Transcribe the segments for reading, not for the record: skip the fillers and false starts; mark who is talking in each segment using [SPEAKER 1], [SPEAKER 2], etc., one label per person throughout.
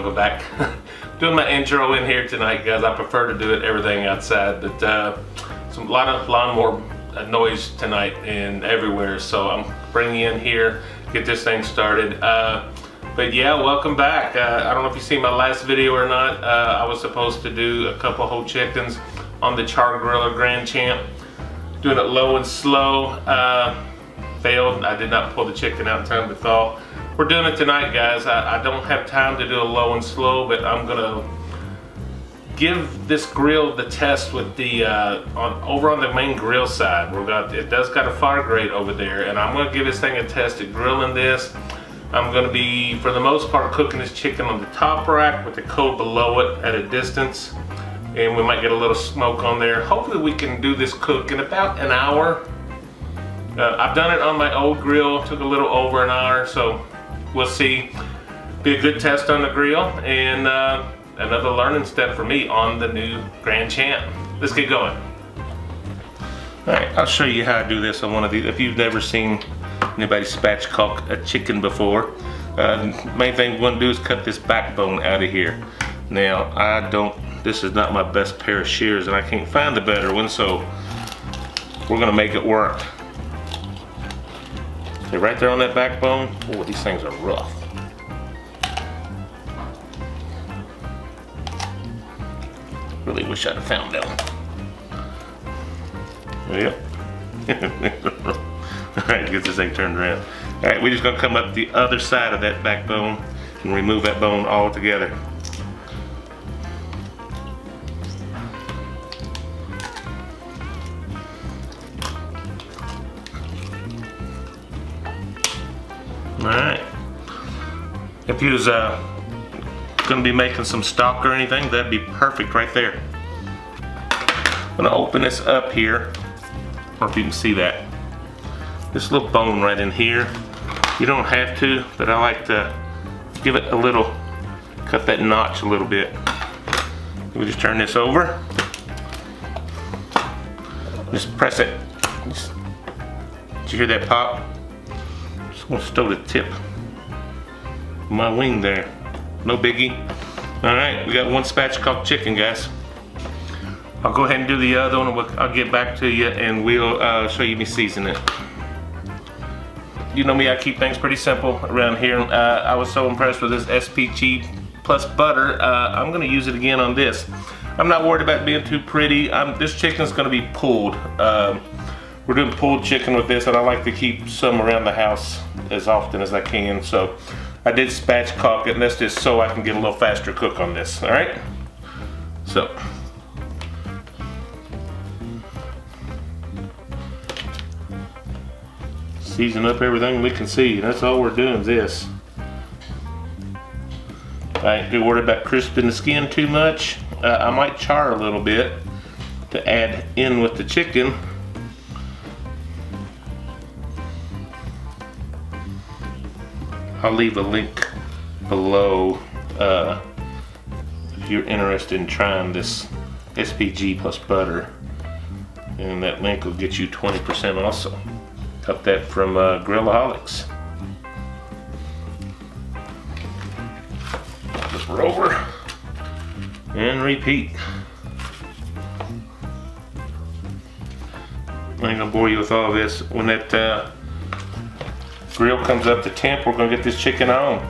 [SPEAKER 1] welcome back. Doing my intro in here tonight, guys. I prefer to do everything outside, but a lot of lawnmower noise tonight and everywhere, so I'm bringing you in here, get this thing started. But yeah, welcome back. I don't know if you seen my last video or not. I was supposed to do a couple whole chickens on the Char-Griller Grand Champ, doing it low and slow. Failed. I did not pull the chicken out in time to thaw. We're doing it tonight, guys. I don't have time to do a low and slow, but I'm gonna give this grill the test with the over on the main grill side. It does got a fire grate over there, and I'm gonna give this thing a test at grilling this. I'm gonna be, for the most part, cooking this chicken on the top rack with the coat below it at a distance, and we might get a little smoke on there. Hopefully we can do this cook in about an hour. I've done it on my old grill, took a little over an hour, so we'll see. Be a good test on the grill, and another learning step for me on the new Grand Champ. Let's get going. Alright, I'll show you how I do this on one of these. If you've never seen anybody spatchcock a chicken before, main thing we want to do is cut this backbone out of here. Now, this is not my best pair of shears, and I can't find the better one, so we're gonna make it work. Okay, right there on that backbone. Oh, these things are rough. Really wish I'd have found them. Yep. Alright, get this thing turned around. Alright, we're just gonna come up the other side of that backbone and remove that bone all together. Alright. If you was gonna be making some stock or anything, that'd be perfect right there. I'm gonna open this up here, or if you can see that. This little bone right in here. You don't have to, but I like to give it a little, cut that notch a little bit. We just turn this over. Just press it. Did you hear that pop? Just gonna stow the tip of my wing there. No biggie. Alright, we got one spatchcock chicken, guys. I'll go ahead and do the other one. I'll get back to you and we'll show you me seasoning it. You know me, I keep things pretty simple around here. I was so impressed with this SPG plus butter. I'm gonna use it again on this. I'm not worried about being too pretty. This chicken's gonna be pulled. We're doing pulled chicken with this, and I like to keep some around the house as often as I can. So I did spatchcock it, and that's just so I can get a little faster cook on this. All right. So. Season up everything we can see. That's all we're doing is this. I ain't too worried about crisping the skin too much. I might char a little bit to add in with the chicken. I'll leave a link below if you're interested in trying this SPG plus butter, and that link will get you 20% also. Got that from Grillaholics. Flip her over and repeat. I ain't gonna bore you with all this. When that grill comes up to temp, we're gonna get this chicken on.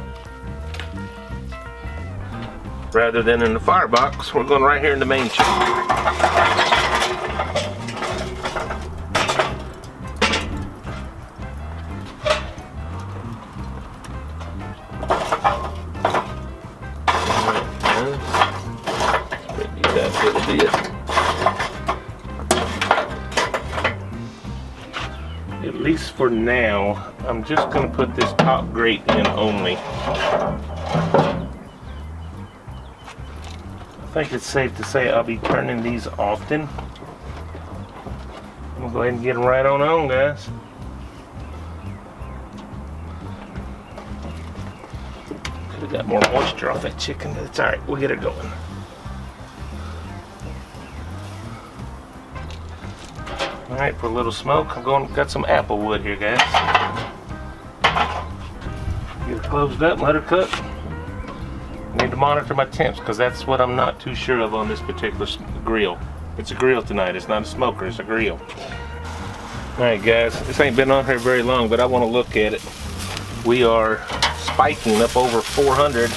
[SPEAKER 1] Rather than in the firebox, we're going right here in the main chicken. At least for now, I'm just going to put this top grate in only. I think it's safe to say I'll be turning these often. I'm going to go ahead and get them right on, guys. Could have got more moisture off that chicken, but it's alright, we'll get it going. Alright, for a little smoke, got some apple wood here, guys. Get her closed up and let her cook. Need to monitor my temps because that's what I'm not too sure of on this particular grill. It's a grill tonight. It's not a smoker. It's a grill. All right, guys. This ain't been on here very long, but I want to look at it. We are spiking up over 400,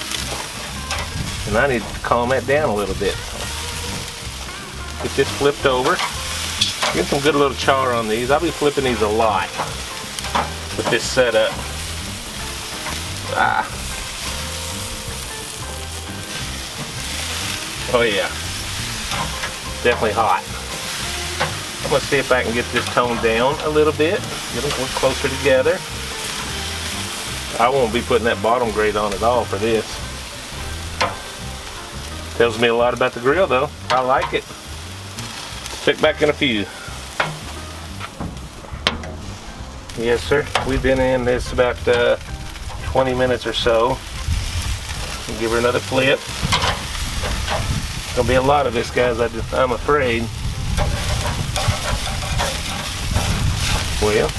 [SPEAKER 1] and I need to calm that down a little bit. Get this flipped over. Get some good little char on these. I'll be flipping these a lot with this setup. Oh yeah, definitely hot. I'm gonna see if I can get this toned down a little bit, get them closer together. I won't be putting that bottom grate on at all for this. Tells me a lot about the grill though. I like it. Check back in a few. Yes sir, we've been in this about 20 minutes or so. Give her another flip. Gonna be a lot of this, guys, I'm afraid. Well,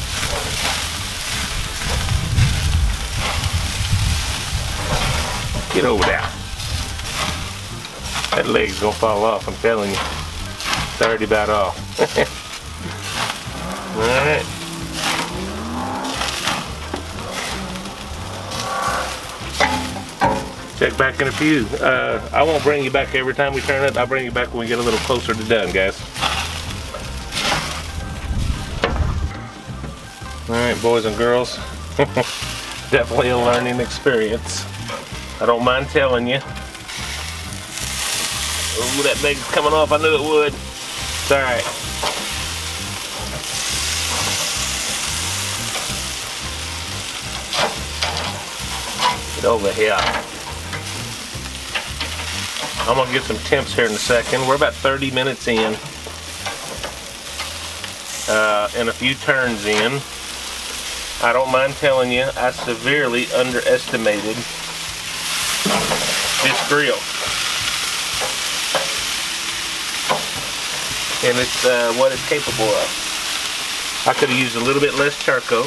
[SPEAKER 1] get over there. That leg's gonna fall off, I'm telling you. It's already about off. Alright. Check back in a few. I won't bring you back every time we turn it. I'll bring you back when we get a little closer to done, guys. Alright, boys and girls. Definitely a learning experience. I don't mind telling you. Ooh, that leg's coming off. I knew it would. It's alright. Get over here. I'm gonna get some temps here in a second. We're about 30 minutes in, and a few turns in. I don't mind telling you, I severely underestimated this grill, and it's what it's capable of. I could have used a little bit less charcoal.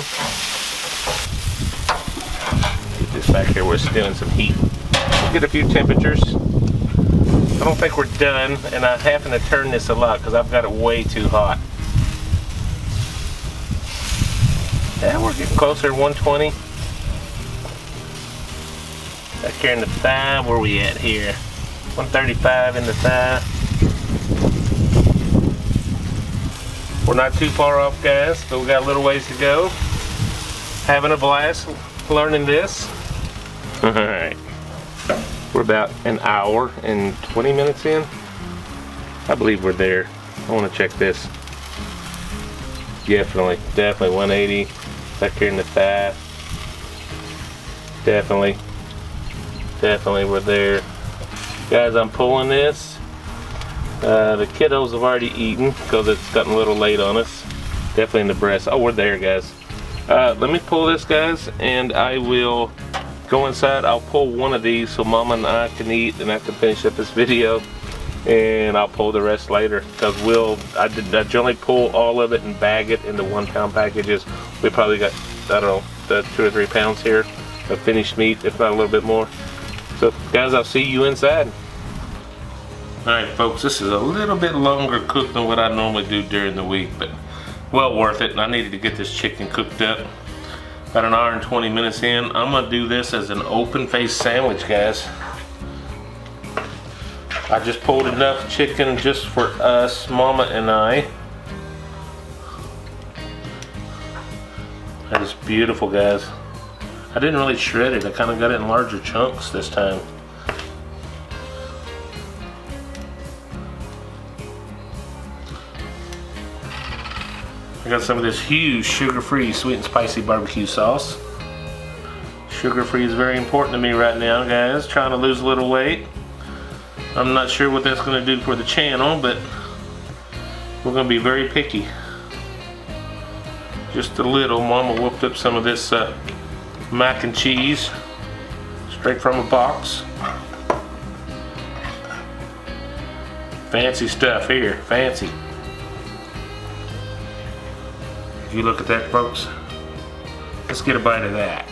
[SPEAKER 1] Get this back here. We're stealing some heat. We'll get a few temperatures. I don't think we're done, and I'm having to turn this a lot because I've got it way too hot. Yeah, we're getting closer to 120. Back here in the thigh, where are we at here? 135 in the thigh. We're not too far off, guys, but we got a little ways to go. Having a blast learning this. All right. We're about an hour and 20 minutes in. I believe we're there. I want to check this. Definitely 180. Back here in the thigh. Definitely we're there. Guys, I'm pulling this. The kiddos have already eaten because it's gotten a little late on us. Definitely in the breast. Oh, we're there, guys. Let me pull this, guys, and I will go inside. I'll pull one of these so Mama and I can eat, and I can finish up this video, and I'll pull the rest later because I generally pull all of it and bag it into 1 pound packages. We probably got, I don't know, 2 or 3 pounds here of finished meat, if not a little bit more. So guys, I'll see you inside. Alright folks, this is a little bit longer cooked than what I normally do during the week, but well worth it. And I needed to get this chicken cooked up. About an hour and 20 minutes in. I'm gonna do this as an open face sandwich, guys. I just pulled enough chicken just for us, Mama and I. That is beautiful, guys. I didn't really shred it. I kind of got it in larger chunks this time. I got some of this huge sugar-free sweet and spicy barbecue sauce. Sugar-free is very important to me right now, guys. Trying to lose a little weight. I'm not sure what that's going to do for the channel, but we're going to be very picky. Just a little. Mama whipped up some of this mac and cheese straight from a box. Fancy stuff here. Fancy. You look at that, folks. Let's get a bite of that.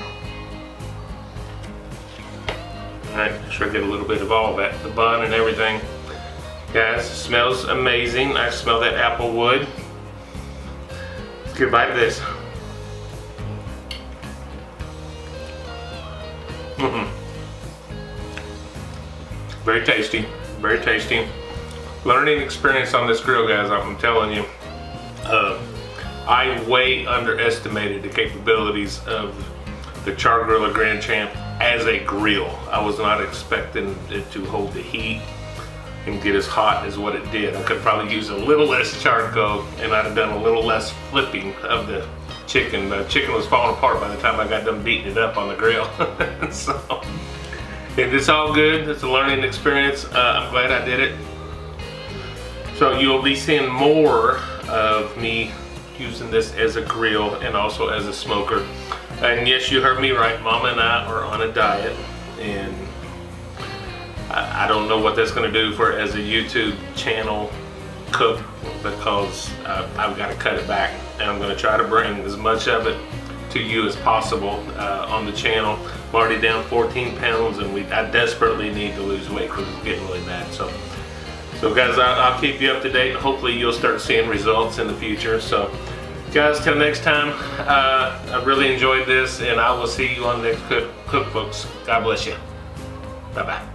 [SPEAKER 1] Alright, make sure I get a little bit of all that, the bun and everything. Guys, it smells amazing. I smell that apple wood. Let's get a bite of this. Very tasty, very tasty. Learning experience on this grill, guys, I'm telling you. I way underestimated the capabilities of the Char-Griller Grand Champ as a grill. I was not expecting it to hold the heat and get as hot as what it did. I could probably use a little less charcoal, and I'd have done a little less flipping of the chicken. The chicken was falling apart by the time I got done beating it up on the grill. So it's all good. It's a learning experience. I'm glad I did it. So you'll be seeing more of me using this as a grill and also as a smoker. And yes, you heard me right, Mama and I are on a diet, and I don't know what that's going to do for as a YouTube channel cook, because I've got to cut it back, and I'm going to try to bring as much of it to you as possible on the channel. I'm already down 14 pounds, and I desperately need to lose weight because it's getting really bad. So guys, I'll keep you up to date, and hopefully you'll start seeing results in the future. So guys, till next time, I really enjoyed this, and I will see you on the next cookbooks. God bless you. Bye-bye.